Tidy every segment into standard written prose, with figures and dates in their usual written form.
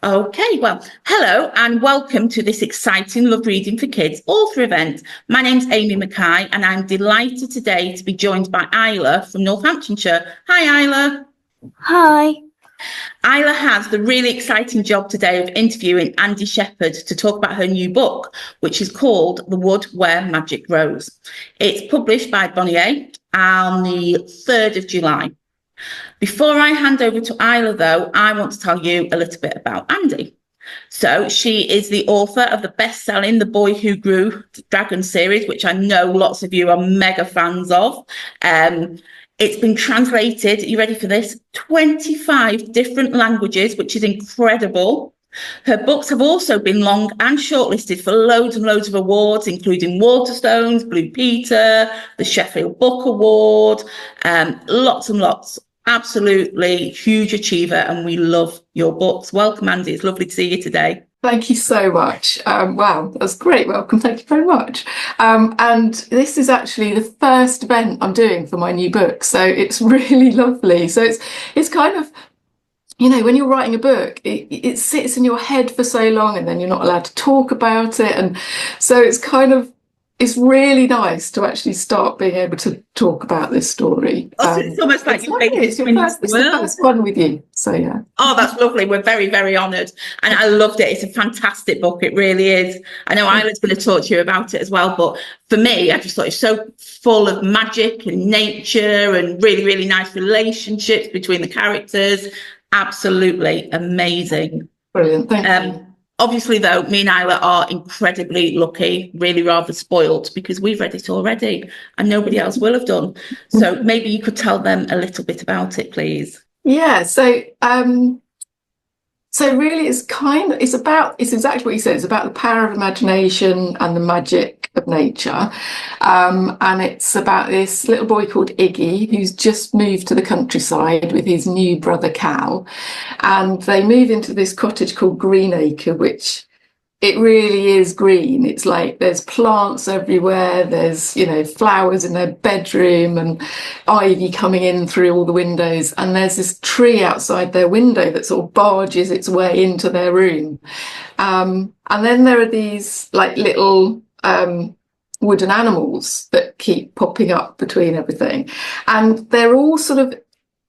Okay, well, hello and welcome to this exciting Love Reading for Kids author event. My name's Amy McKay and I'm delighted today to be joined by Isla from Northamptonshire. Hi, Isla. Hi. Isla has the really exciting job today of interviewing Andy Shepherd to talk about her new book, which is called The Wood Where Magic Grows. It's published by Bonnier on the 3rd of July. Before I hand over to Isla, though, I want to tell you a little bit about Andy. So she is the author of the best-selling The Boy Who Grew Dragon series, which I know lots of you are mega fans of. It's been translated, are you ready for this? 25 different languages, which is incredible. Her books have also been long and shortlisted for loads and loads of awards, including Waterstones, Blue Peter, the Sheffield Book Award, lots and lots. Absolutely huge achiever, and we love your books. Welcome, Andy. It's lovely to see you today. Thank you so much. Wow, that was great. Welcome. Thank you very much. And this is actually the first event I'm doing for my new book, so it's really lovely. So it's kind of, you know, when you're writing a book, it sits in your head for so long, and then you're not allowed to talk about it, and so it's really nice to actually start being able to talk about this story. It's almost like it's the first one with you. So yeah. Oh, that's lovely. We're very, very honoured. And I loved it. It's a fantastic book. It really is. I know Isla's going to talk to you about it as well. But for me, I just thought it's so full of magic and nature and really, really nice relationships between the characters. Absolutely amazing. Brilliant. Thank you. Obviously, though, me and Isla are incredibly lucky, really rather spoilt, because we've read it already and nobody else will have done. So maybe you could tell them a little bit about it, please. Yeah, so really it's exactly what you said. It's about the power of imagination and the magic of nature. And it's about this little boy called Iggy who's just moved to the countryside with his new brother Cal. And they move into this cottage called Greenacre, which it really is green. It's like there's plants everywhere. There's, you know, flowers in their bedroom and ivy coming in through all the windows. And there's this tree outside their window that sort of barges its way into their room. And then there are these like little wooden animals that keep popping up between everything. And they're all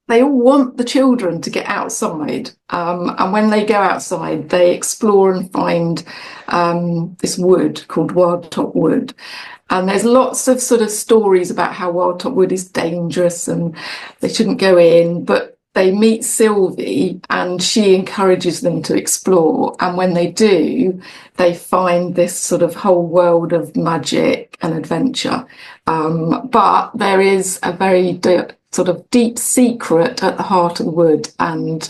they all want the children to get outside. And when they go outside, they explore and find this wood called Wildtop Wood. And there's lots of sort of stories about how Wildtop Wood is dangerous and they shouldn't go in. But they meet Sylvie and she encourages them to explore. And when they do, they find this sort of whole world of magic and adventure. But there is a very sort of deep secret at the heart of the wood, and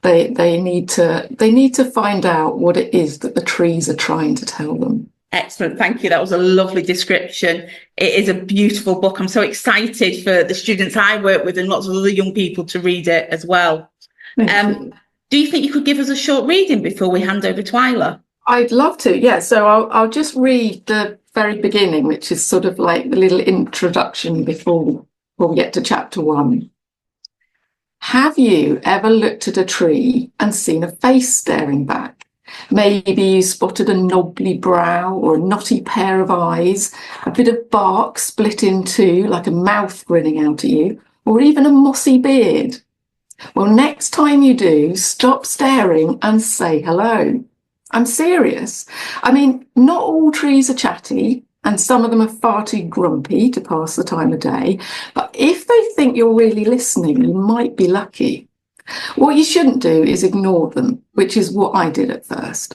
they need to find out what it is that the trees are trying to tell them. Excellent, thank you. That was a lovely description. It is a beautiful book. I'm so excited for the students I work with and lots of other young people to read it as well. Do you think you could give us a short reading before we hand over to Isla? I'd love to, yeah. So I'll just read the very beginning, which is sort of like the little introduction before we get to chapter 1. Have you ever looked at a tree and seen a face staring back? Maybe you spotted a knobbly brow or a knotty pair of eyes, a bit of bark split in two like a mouth grinning out at you, or even a mossy beard. Well, next time you do, stop staring and say hello. I'm serious. I mean, not all trees are chatty, and some of them are far too grumpy to pass the time of day. But if they think you're really listening, you might be lucky. What you shouldn't do is ignore them, which is what I did at first.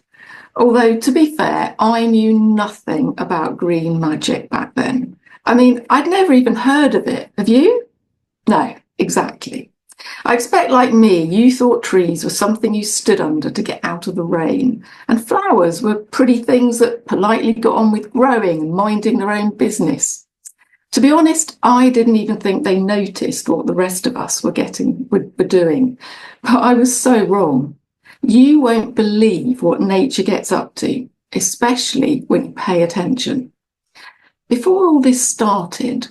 Although, to be fair, I knew nothing about green magic back then. I mean, I'd never even heard of it. Have you? No, exactly. I expect, like me, you thought trees were something you stood under to get out of the rain, and flowers were pretty things that politely got on with growing and minding their own business. To be honest, I didn't even think they noticed what the rest of us were doing, but I was so wrong. You won't believe what nature gets up to, especially when you pay attention. Before all this started,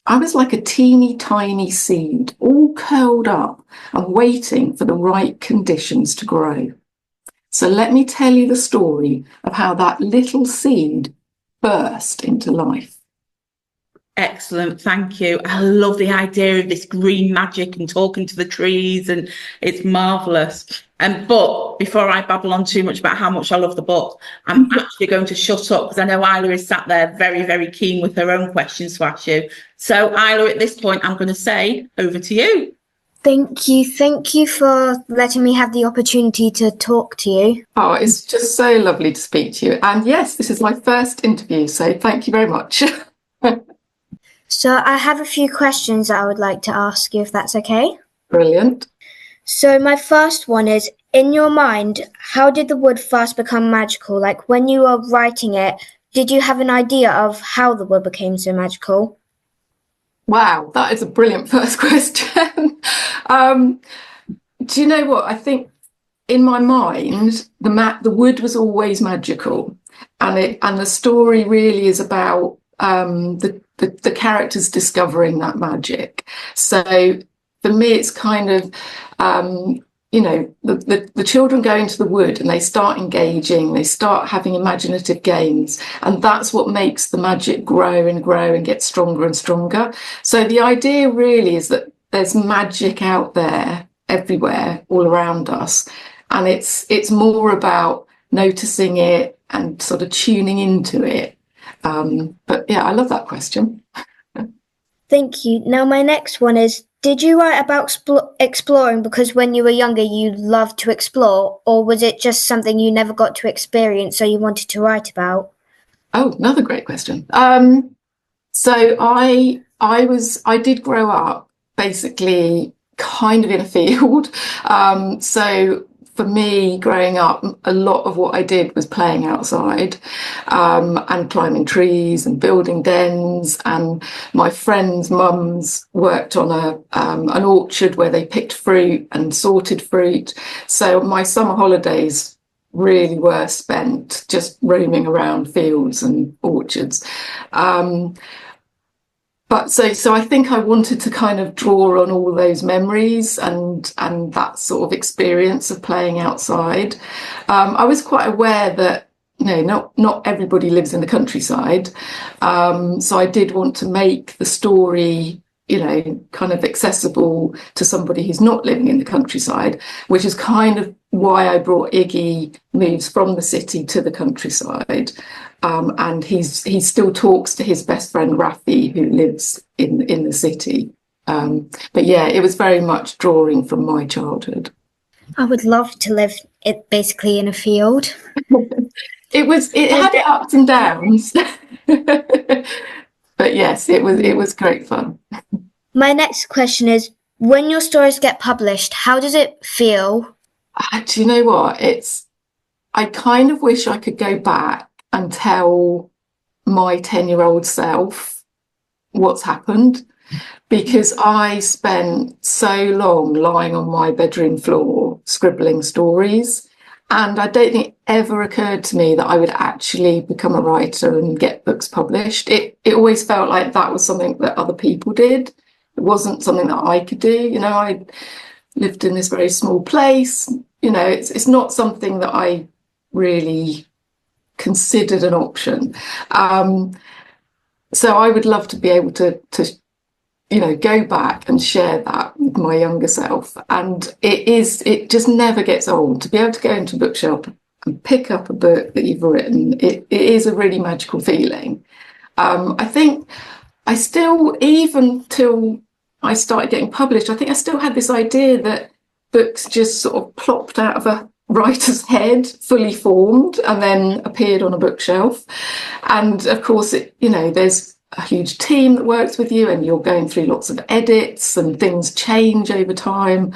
I was like a teeny tiny seed, all curled up and waiting for the right conditions to grow. So let me tell you the story of how that little seed burst into life. Excellent, thank you. I love the idea of this green magic and talking to the trees, and it's marvellous. But before I babble on too much about how much I love the book, I'm actually going to shut up because I know Isla is sat there very, very keen with her own questions to ask you. So Isla, at this point, I'm going to say over to you. Thank you. Thank you for letting me have the opportunity to talk to you. Oh, it's just so lovely to speak to you. And yes, this is my first interview, so thank you very much. So I have a few questions that I would like to ask you, if that's okay. Brilliant. So my first one is, in your mind, how did the wood first become magical? Like when you were writing it, did you have an idea of how the wood became so magical? Wow, that is a brilliant first question. Do you know what? I think in my mind, the wood was always magical, and the story really is about the characters discovering that magic. So for me, it's kind of the children go into the wood and they start engaging, they start having imaginative games, and that's what makes the magic grow and grow and get stronger and stronger. So the idea really is that there's magic out there everywhere, all around us, and it's more about noticing it and sort of tuning into it. But yeah, I love that question. Thank you. Now my next one is, did you write about exploring because when you were younger you loved to explore, or was it just something you never got to experience so you wanted to write about? Oh, another great question. So I did grow up basically kind of in a field. So for me, growing up, a lot of what I did was playing outside, and climbing trees and building dens. And my friends' mums worked on an orchard where they picked fruit and sorted fruit. So my summer holidays really were spent just roaming around fields and orchards. But so I think I wanted to kind of draw on all those memories and that sort of experience of playing outside. I was quite aware that not everybody lives in the countryside, so I did want to make the story kind of accessible to somebody who's not living in the countryside, which is kind of why I brought Iggy moves from the city to the countryside. And he still talks to his best friend Rafi, who lives in the city. But yeah, it was very much drawing from my childhood. I would love to live basically in a field. It had its ups and downs. But yes, it was great fun. My next question is, when your stories get published, how does it feel? Do you know what? I kind of wish I could go back and tell my 10-year-old self what's happened, because I spent so long lying on my bedroom floor scribbling stories, and I don't think it ever occurred to me that I would actually become a writer and get books published. It always felt like that was something that other people did. It wasn't something that I could do. I lived in this very small place. It's not something that I really considered an option. So I would love to be able to go back and share that with my younger self. And it just never gets old to be able to go into a bookshop and pick up a book that you've written. It is a really magical feeling. I think I still, even till I started getting published, I think I still had this idea that books just sort of plopped out of a writer's head, fully formed, and then appeared on a bookshelf. And of course, there's a huge team that works with you, and you're going through lots of edits and things change over time.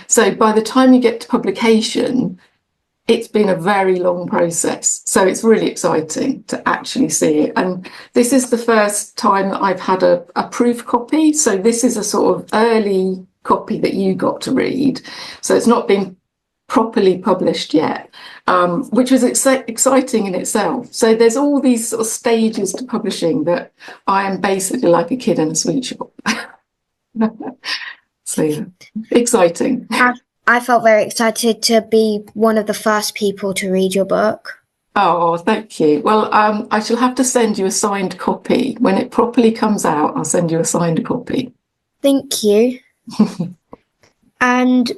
So by the time you get to publication, it's been a very long process. So it's really exciting to actually see it. And this is the first time that I've had a proof copy. So this is a sort of early copy that you got to read. So it's not been properly published yet, which was exciting in itself. So there's all these sort of stages to publishing that I am basically like a kid in a sweet shop. So yeah, exciting. I felt very excited to be one of the first people to read your book. Oh, thank you. Well, I shall have to send you a signed copy. When it properly comes out, I'll send you a signed copy. Thank you. And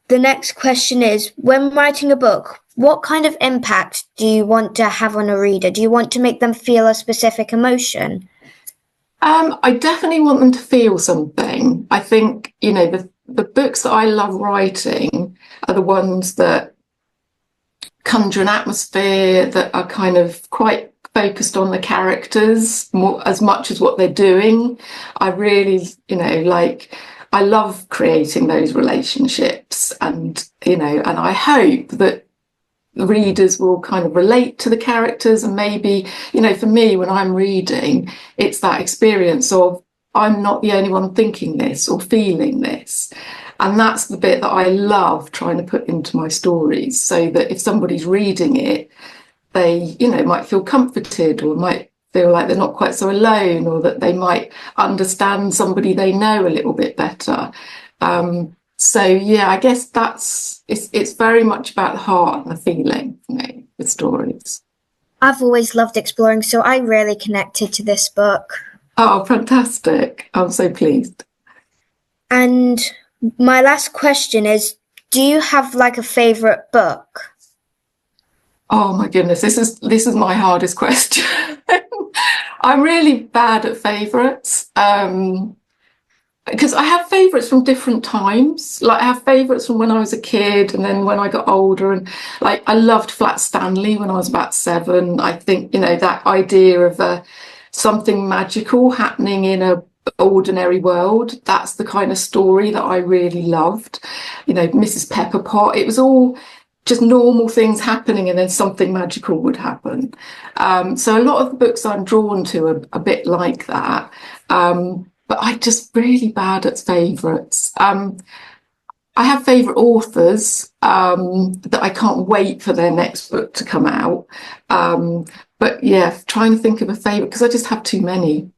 the next question is, when writing a book, what kind of impact do you want to have on a reader? Do you want to make them feel a specific emotion? I definitely want them to feel something. I think, the books that I love writing are the ones that conjure an atmosphere, that are kind of quite focused on the characters more, as much as what they're doing. I really, I love creating those relationships, and I hope that readers will kind of relate to the characters, and maybe, for me, when I'm reading, it's that experience of I'm not the only one thinking this or feeling this. And that's the bit that I love trying to put into my stories, so that if somebody's reading it, they, might feel comforted, or might feel like they're not quite so alone, or that they might understand somebody they know a little bit better. So yeah, I guess it's very much about the heart and the feeling for me with stories. I've always loved exploring, so I really connected to this book. Oh, fantastic. I'm so pleased. And my last question is, do you have like a favourite book? Oh my goodness, this is my hardest question. I'm really bad at favourites. Because I have favourites from different times. Like, I have favourites from when I was a kid, and then when I got older, and like I loved Flat Stanley when I was about 7. I think, that idea of something magical happening in a ordinary world, that's the kind of story that I really loved. Mrs. Pepperpot, it was all just normal things happening, and then something magical would happen. So a lot of the books I'm drawn to are a bit like that. But I'm just really bad at favourites. I have favourite authors that I can't wait for their next book to come out. But yeah, trying to think of a favourite, because I just have too many.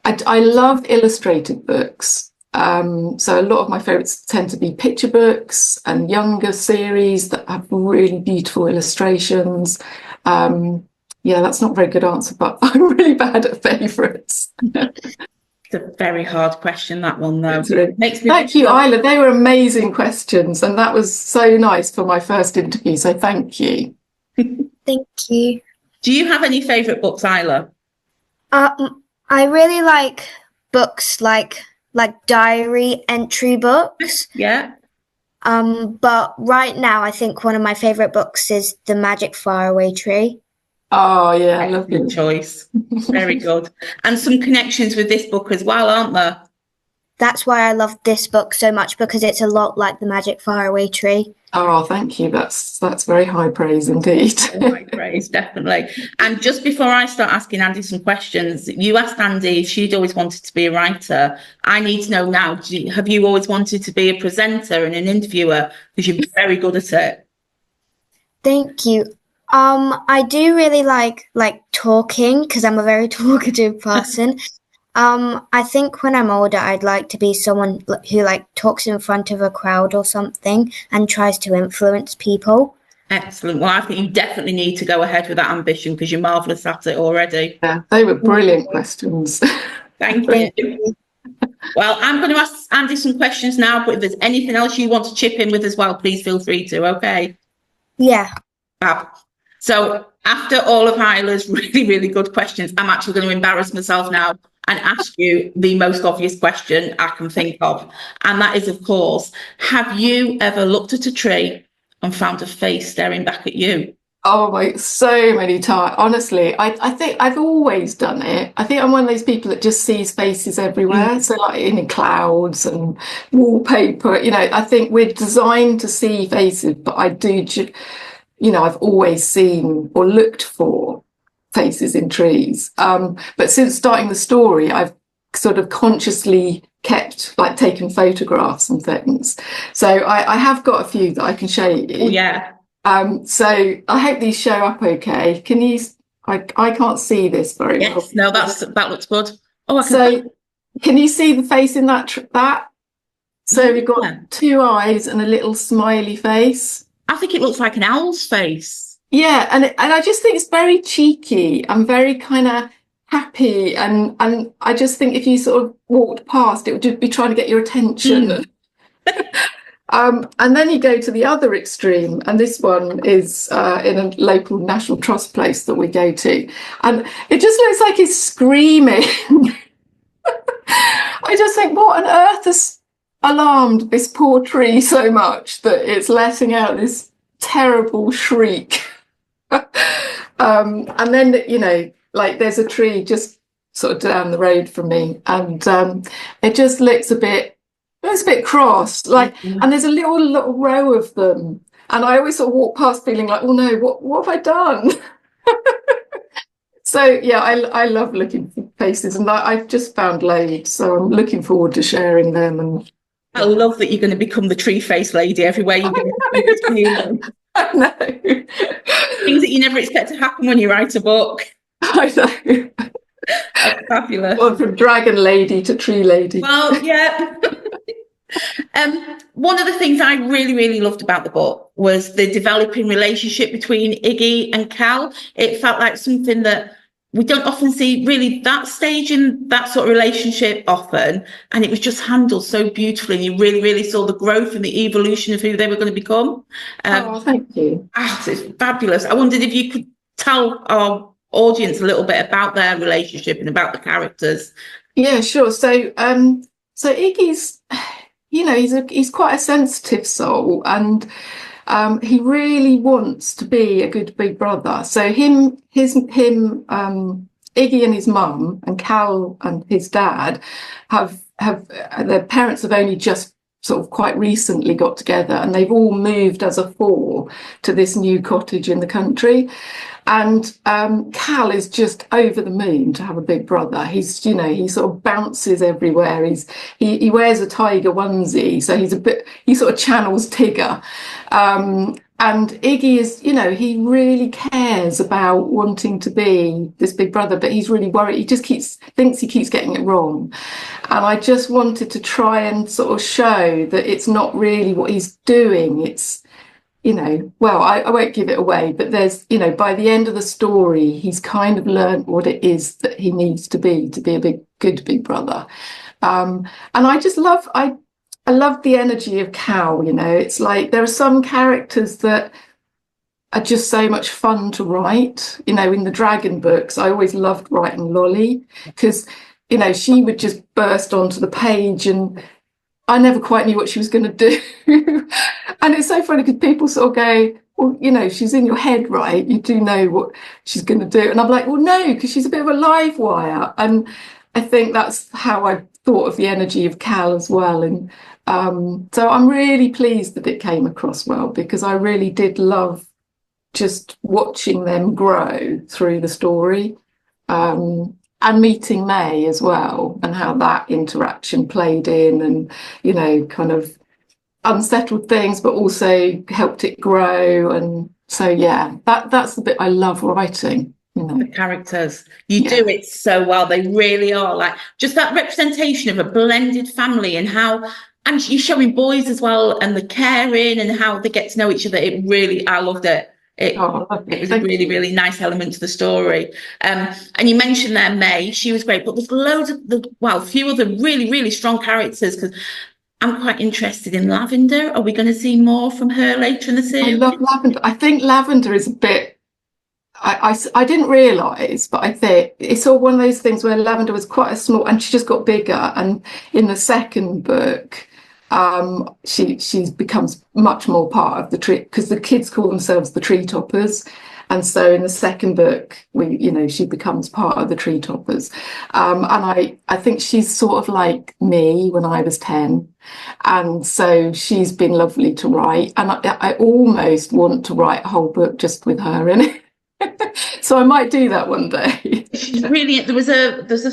I love illustrated books. So a lot of my favourites tend to be picture books and younger series that have really beautiful illustrations. Yeah, that's not a very good answer, but I'm really bad at favourites. It's a very hard question, that one, though. Thank you, Isla. They were amazing questions, and that was so nice for my first interview, so thank you. Thank you. Do you have any favourite books, Isla? I really like books like diary entry books. Yeah. But right now I think one of my favourite books is The Magic Faraway Tree. Oh yeah, lovely Good choice. Very good. And some connections with this book as well, aren't there? That's why I love this book so much, because it's a lot like The Magic Faraway Tree. Oh, thank you. That's very high praise indeed. High praise, definitely. And just before I start asking Andy some questions, you asked Andy if she'd always wanted to be a writer. I need to know now, have you always wanted to be a presenter and an interviewer? Because you're very good at it. Thank you. I do really like talking, because I'm a very talkative person. I think when I'm older, I'd like to be someone who talks in front of a crowd or something and tries to influence people. Excellent. Well, I think you definitely need to go ahead with that ambition, because you're marvellous at it already. Yeah, they were brilliant questions. Thank you. Well, I'm going to ask Andy some questions now, but if there's anything else you want to chip in with as well, please feel free to, okay? Yeah. Fab. So after all of Isla's really, really good questions, I'm actually going to embarrass myself now and ask you the most obvious question I can think of. And that is, of course, have you ever looked at a tree and found a face staring back at you? Oh my, so many times. Honestly, I think I've always done it. I think I'm one of those people that just sees faces everywhere. So like in clouds and wallpaper, I think we're designed to see faces, but I do, I've always seen or looked for faces in trees. But since starting the story, I've sort of consciously kept taken photographs and things. So I have got a few that I can show you. Oh, yeah. So I hope these show up okay. Can you? I can't see this very well. Yes, no, that looks good. Oh, can you see the face in that? So we've got Yeah. 2 eyes and a little smiley face. I think it looks like an owl's face. Yeah, and I just think it's very cheeky and very kind of happy, and I just think if you sort of walked past, it would just be trying to get your attention. And then you go to the other extreme, and this one is in a local National Trust place that we go to, and it just looks like he's screaming. I just think, what on earth has alarmed this poor tree so much that it's letting out this terrible shriek? And then, you know, like there's a tree just sort of down the road from me, and it just looks a bit, it's a bit cross, like, and there's a little row of them, and I always sort of walk past feeling like, oh no, what have I done? So yeah, I love looking for faces, and I've just found loads, so I'm looking forward to sharing them. And I love that you're going to become the tree face lady everywhere you go. I know. Things that you never expect to happen when you write a book. I know. That's fabulous. Well, from dragon lady to tree lady. Well, yeah. One of the things I really loved about the book was the developing relationship between Iggy and Cal. It felt like something that we don't often see really that stage in that sort of relationship often, and it was just handled so beautifully, and you really saw the growth and the evolution of who they were going to become. Oh, thank you. It's fabulous. I wondered if you could tell our audience a little bit about their relationship and about the characters. Yeah, sure. So Iggy's, you know, he's quite a sensitive soul, and he really wants to be a good big brother. So Iggy and his mum and Cal and his dad have their parents have only just sort of quite recently got together, and they've all moved as a 4 to this new cottage in the country. And Cal is just over the moon to have a big brother. He's, you know, he sort of bounces everywhere. He wears a tiger onesie, so he sort of channels Tigger. And Iggy is, you know, he really cares about wanting to be this big brother, but he's really worried. He just thinks he keeps getting it wrong. And I just wanted to try and sort of show that it's not really what he's doing. It's, you know, well, I won't give it away, but there's, you know, by the end of the story, he's kind of learned what it is that he needs to be a good big brother. And I just love, I love the energy of Cal, you know. It's like there are some characters that are just so much fun to write. You know, in the Dragon books, I always loved writing Lolly because, you know, she would just burst onto the page and I never quite knew what she was going to do. And it's so funny because people sort of go, well, you know, she's in your head, right? You do know what she's going to do. And I'm like, well, no, because she's a bit of a live wire. And I think that's how I thought of the energy of Cal as well. And so I'm really pleased that it came across well, because I really did love just watching them grow through the story. And meeting May as well, and how that interaction played in, and, you know, kind of unsettled things, but also helped it grow. And so, yeah, that's the bit I love writing. You know, the characters, you do it so well. They really are like just that representation of a blended family, and how, and you're showing boys as well, and the caring and how they get to know each other. It really, I loved it. It was a really nice element to the story. And you mentioned there May, she was great, but there's loads of a few other really strong characters, because I'm quite interested in Lavender. Are we going to see more from her later in the series? I love Lavender. I think Lavender is a bit, I didn't realise, but I think it's sort of one of those things where Lavender was quite a small, and she just got bigger. And in the second book, she becomes much more part of the tree, because the kids call themselves the tree toppers, and so in the second book she becomes part of the tree toppers. And I think she's sort of like me when I was 10, and so she's been lovely to write, and I almost want to write a whole book just with her in it. So I might do that one day. She's brilliant. There's a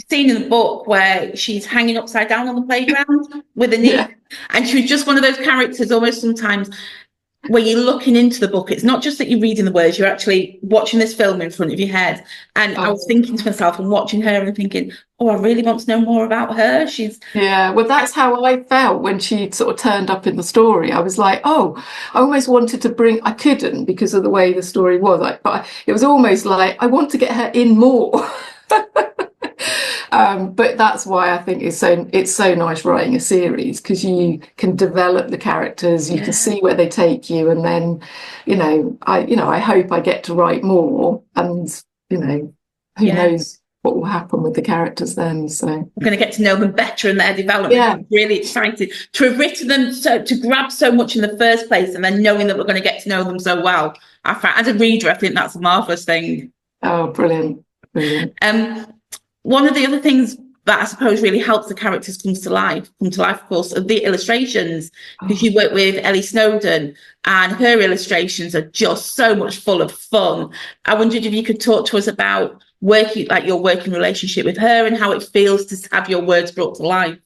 scene in the book where she's hanging upside down on the playground with a knee, and she was just one of those characters almost sometimes. where you're looking into the book. It's not just that you're reading the words, you're actually watching this film in front of your head. And I was thinking to myself and watching her and thinking, oh, I really want to know more about her. Yeah, well, that's how I felt when she sort of turned up in the story. I was like, oh, I almost wanted to I couldn't because of the way the story was. But it was almost like, I want to get her in more. But that's why I think it's so nice writing a series, because you can develop the characters, you can see where they take you, and then, I hope I get to write more, and who knows what will happen with the characters then. So we're going to get to know them better and their development. Yeah. I'm really excited to have written them, to grab so much in the first place, and then knowing that we're going to get to know them so well. As a reader, I think that's a marvellous thing. Oh, brilliant. One of the other things that I suppose really helps the characters come to life, of course, are the illustrations, because you work with Ellie Snowden, and her illustrations are just so much full of fun. I wondered if you could talk to us about your working relationship with her and how it feels to have your words brought to life.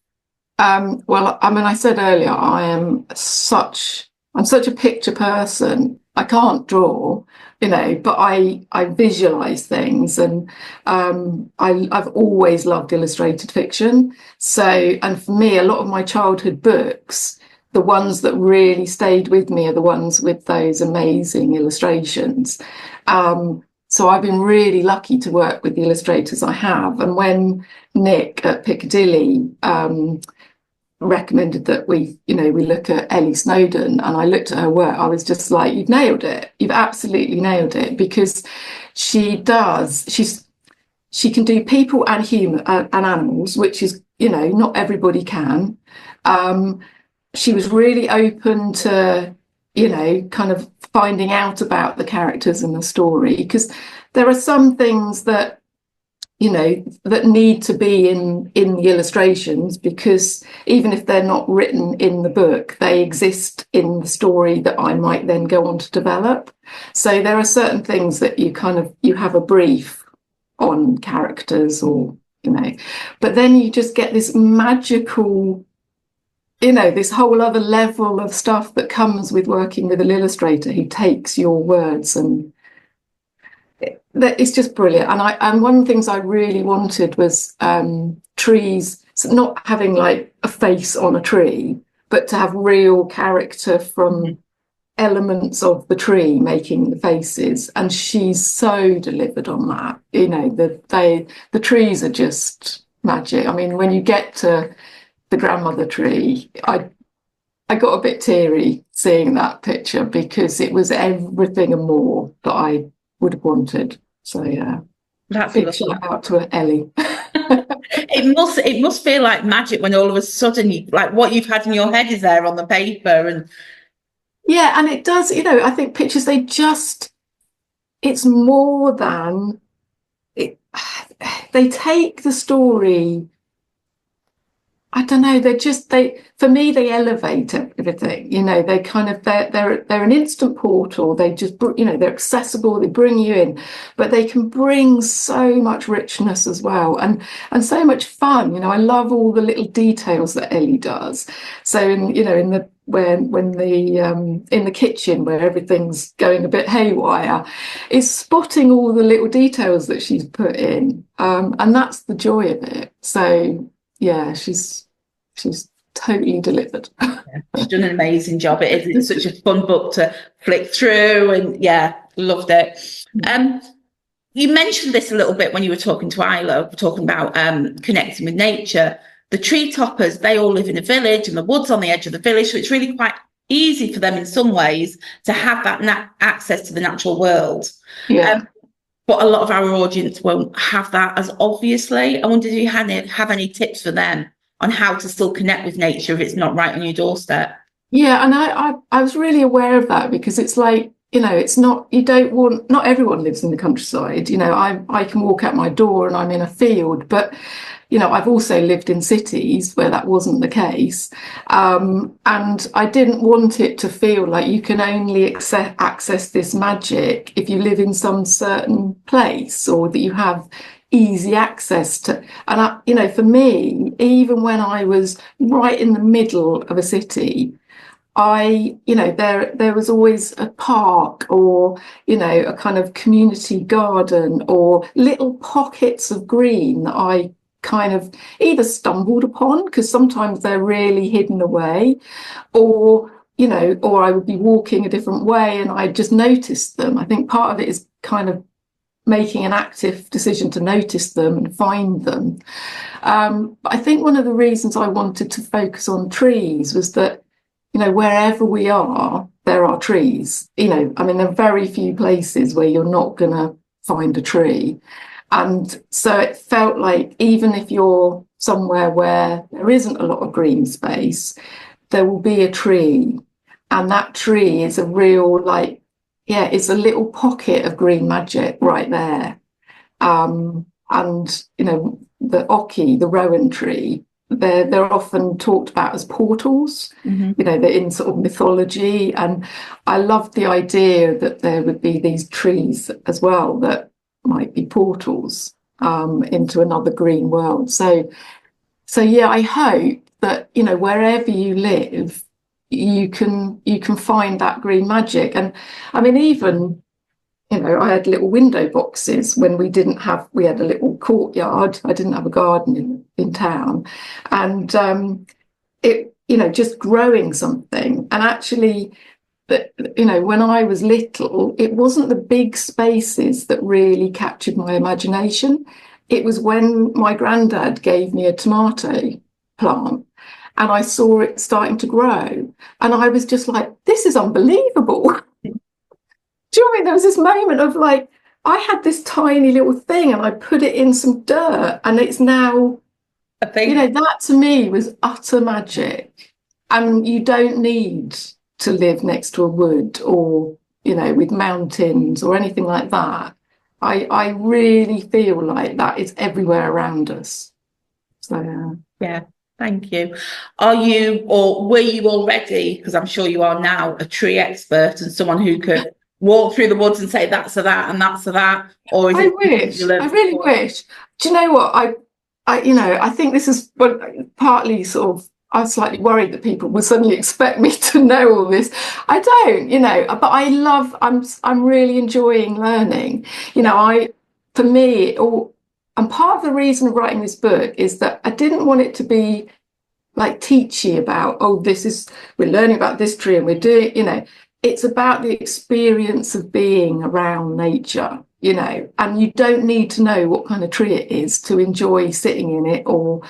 Well, I mean, I said earlier, I'm such a picture person. I can't draw, but I visualize things, and I've always loved illustrated fiction. So, and for me, a lot of my childhood books, the ones that really stayed with me are the ones with those amazing illustrations. So I've been really lucky to work with the illustrators I have. And when Nick at Piccadilly recommended that we look at Ellie Snowden, and I looked at her work, I was just like, you've nailed it. You've absolutely nailed it, because she can do people and human and animals, which is, not everybody can. She was really open to, kind of finding out about the characters and the story, because there are some things that that need to be in the illustrations, because even if they're not written in the book, they exist in the story that I might then go on to develop. So there are certain things that you have a brief on characters, or but then you just get this magical, this whole other level of stuff that comes with working with an illustrator who takes your words, and it's just brilliant. And one of the things I really wanted was trees, so not having like a face on a tree, but to have real character from elements of the tree making the faces. And she's so delivered on that. The trees are just magic. I mean, when you get to the grandmother tree, I got a bit teary seeing that picture, because it was everything and more that I would have wanted. So yeah, that's big shout out to Ellie. It must feel like magic when all of a sudden what you've had in your head is there on the paper. And yeah, and it does, I think pictures, it's more than it. They take the story, I don't know, for me, they elevate everything. They kind of, they're an instant portal. They just, they're accessible, they bring you in, but they can bring so much richness as well, and so much fun. I love all the little details that Ellie does. So in the kitchen where everything's going a bit haywire, is spotting all the little details that she's put in, and that's the joy of it. So yeah, she's totally delivered. She's done an amazing job. It's such a fun book to flick through, and yeah, loved it. You mentioned this a little bit when you were talking to Isla, talking about connecting with nature. The tree toppers, they all live in a village, and the wood's on the edge of the village, so it's really quite easy for them in some ways to have that access to the natural world. Yeah. But a lot of our audience won't have that as obviously. I wondered if you have any tips for them on how to still connect with nature if it's not right on your doorstep. Yeah, and I was really aware of that, because it's like, it's not, not everyone lives in the countryside. I can walk out my door and I'm in a field, but I've also lived in cities where that wasn't the case. And I didn't want it to feel like you can only access this magic if you live in some certain place, or that you have easy access to. And for me, even when I was right in the middle of a city, there was always a park, or, a kind of community garden, or little pockets of green that I kind of either stumbled upon, because sometimes they're really hidden away, or I would be walking a different way and I just noticed them. I think part of it is kind of making an active decision to notice them and find them. But I think one of the reasons I wanted to focus on trees was that, wherever we are, there are trees. There are very few places where you're not going to find a tree. And so it felt like even if you're somewhere where there isn't a lot of green space, there will be a tree. And that tree is a real, it's a little pocket of green magic right there. And, the oki, the rowan tree, they're often talked about as portals. They're in sort of mythology. And I loved the idea that there would be these trees as well that might be portals into another green world. So yeah, I hope that, wherever you live, you can find that green magic. And even, I had little window boxes when we had a little courtyard. I didn't have a garden in town. And just growing something. And actually, when I was little, it wasn't the big spaces that really captured my imagination. It was when my granddad gave me a tomato plant and I saw it starting to grow. And I was just like, this is unbelievable. Do you know what I mean? There was this moment of I had this tiny little thing and I put it in some dirt and it's now a thing. That to me was utter magic. And you don't need to live next to a wood or, with mountains or anything like that. I really feel like that is everywhere around us. So, yeah, thank you. Are you, or were you already, because I'm sure you are now, a tree expert and someone who could walk through the woods and say that's a that and that's a that? Or is I really wish. Do you know what? I think this is partly sort of, I was slightly worried that people would suddenly expect me to know all this. I don't, but I'm really enjoying learning. For me, and part of the reason of writing this book is that I didn't want it to be teachy about, we're learning about this tree and we're doing, it's about the experience of being around nature, and you don't need to know what kind of tree it is to enjoy sitting in it or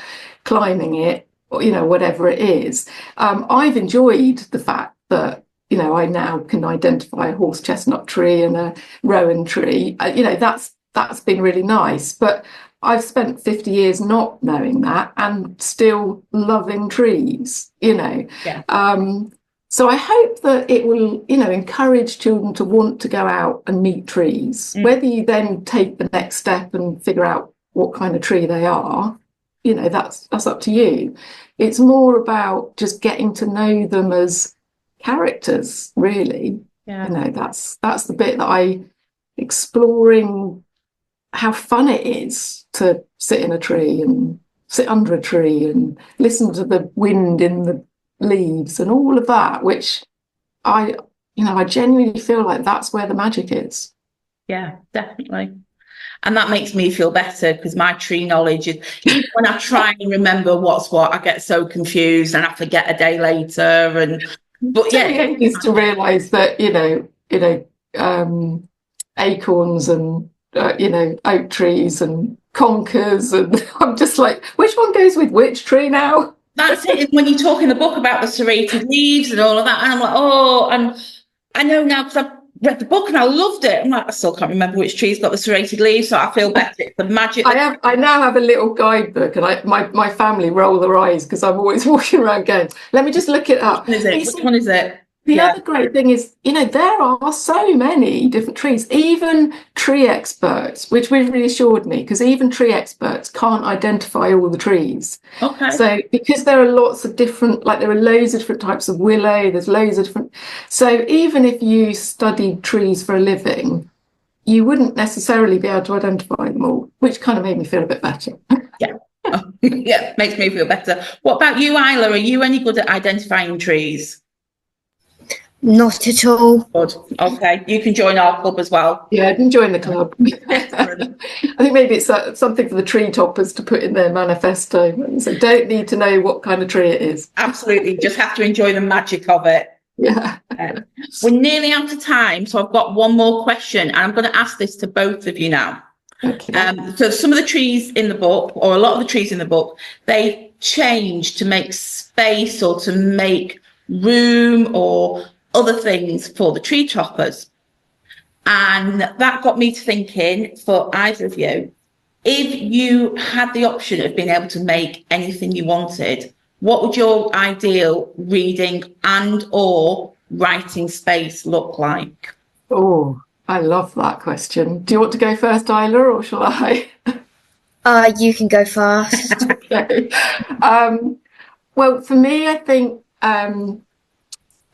climbing it, or, whatever it is. I've enjoyed the fact that, I now can identify a horse chestnut tree and a rowan tree. That's been really nice. But I've spent 50 years not knowing that and still loving trees, Yeah. So I hope that it will, encourage children to want to go out and meet trees. Whether you then take the next step and figure out what kind of tree they are, that's up to you. It's more about just getting to know them as characters, really. Yeah. That's the bit that exploring how fun it is to sit in a tree and sit under a tree and listen to the wind in the leaves and all of that, which I genuinely feel like that's where the magic is. Yeah, definitely. And that makes me feel better because my tree knowledge is, even when I try and remember what's what, I get so confused and I forget a day later. But yeah, it is to realise that acorns and oak trees and conkers, and I'm just like, which one goes with which tree now? That's it. When you talk in the book about the serrated leaves and all of that, and I'm like, oh, and I know now because I've read the book and I loved it. I'm like, I still can't remember which tree's got the serrated leaves, so I feel better. It's the magic. I now have a little guidebook, and my family roll their eyes because I'm always walking around going, let me just look it up. Which one is it? The other great thing is, there are so many different trees, even tree experts, which really assured me, because even tree experts can't identify all the trees. Okay. So because there are lots of different, there are loads of different types of willow, there's loads of different. So even if you studied trees for a living, you wouldn't necessarily be able to identify them all, which kind of made me feel a bit better. Yeah. Yeah, makes me feel better. What about you, Isla? Are you any good at identifying trees? Not at all. Good. Okay, you can join our club as well. Yeah, I can join the club. I think maybe it's something for the tree toppers to put in their manifesto. So don't need to know what kind of tree it is. Absolutely, just have to enjoy the magic of it. Yeah. We're nearly out of time, so I've got one more question, and I'm going to ask this to both of you now. Okay. So some of the trees in the book, or a lot of the trees in the book, they change to make space or to make room or other things for the tree toppers. And that got me to thinking, for either of you, if you had the option of being able to make anything you wanted, what would your ideal reading and or writing space look like? Oh, I love that question. Do you want to go first, Isla, or shall I? You can go first. Okay. Well, for me, I think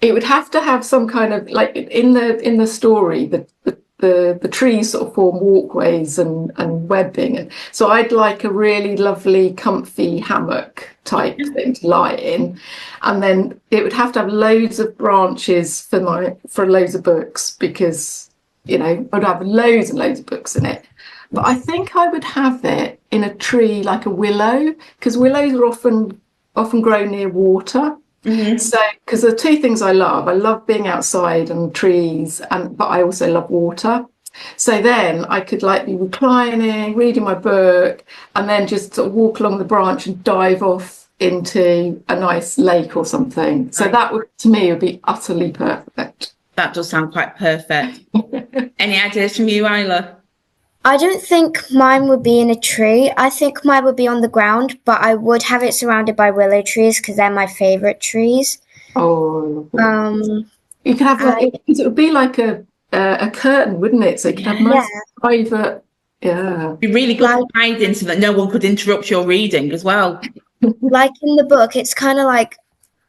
it would have to have some kind of, like, in the story, the trees sort of form walkways and webbing. So I'd like a really lovely, comfy hammock type thing to lie in, and then it would have to have loads of branches for loads of books, because I'd have loads and loads of books in it. But I think I would have it in a tree like a willow, because willows are often grow near water. Mm-hmm. So, because there are two things I love being outside and trees, but I also love water. So then I could be reclining, reading my book, and then just sort of walk along the branch and dive off into a nice lake or something. So that would, to me, would be utterly perfect. That does sound quite perfect. Any ideas from you, Isla? I don't think mine would be in a tree. I think mine would be on the ground, but I would have it surrounded by willow trees because they're my favourite trees. Oh, you could have it would be like a curtain, wouldn't it? So you could have nice private. Yeah, It'd be really good to hide in so that no one could interrupt your reading as well. Like in the book, it's kind of like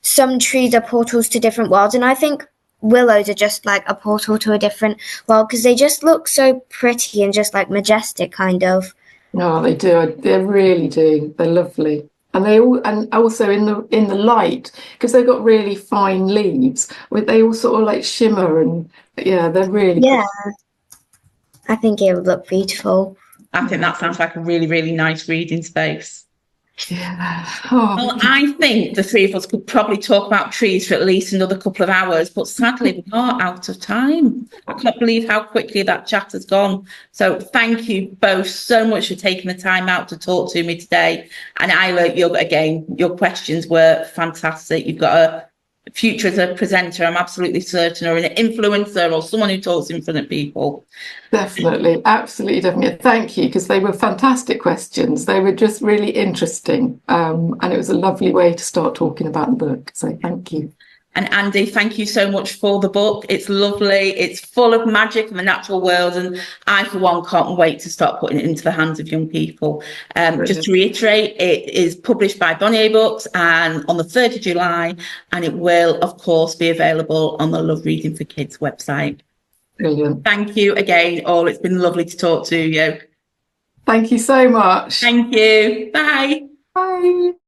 some trees are portals to different worlds, and I think willows are just like a portal to a different world because they just look so pretty and just like majestic, kind of. No, they do. They really do. They're lovely, and also in the light, because they've got really fine leaves. They all sort of like shimmer, and they're really pretty. I think it would look beautiful. I think that sounds like a really, really nice reading space. Yeah. Oh. Well, I think the three of us could probably talk about trees for at least another couple of hours, but sadly we are out of time. I can't believe how quickly that chat has gone. So thank you both so much for taking the time out to talk to me today. And Isla, your questions were fantastic. You've got a future as a presenter, I'm absolutely certain, or an influencer, or someone who talks in front of people. Definitely, absolutely, definitely. Thank you, because they were fantastic questions. They were just really interesting, and it was a lovely way to start talking about the book. So thank you. And Andy, thank you so much for the book. It's lovely. It's full of magic in the natural world. And I, for one, can't wait to start putting it into the hands of young people. Just to reiterate, it is published by Bonnier Books and on the 3rd of July. And it will, of course, be available on the Love Reading for Kids website. Brilliant. Thank you again, all. It's been lovely to talk to you. Thank you so much. Thank you. Bye. Bye.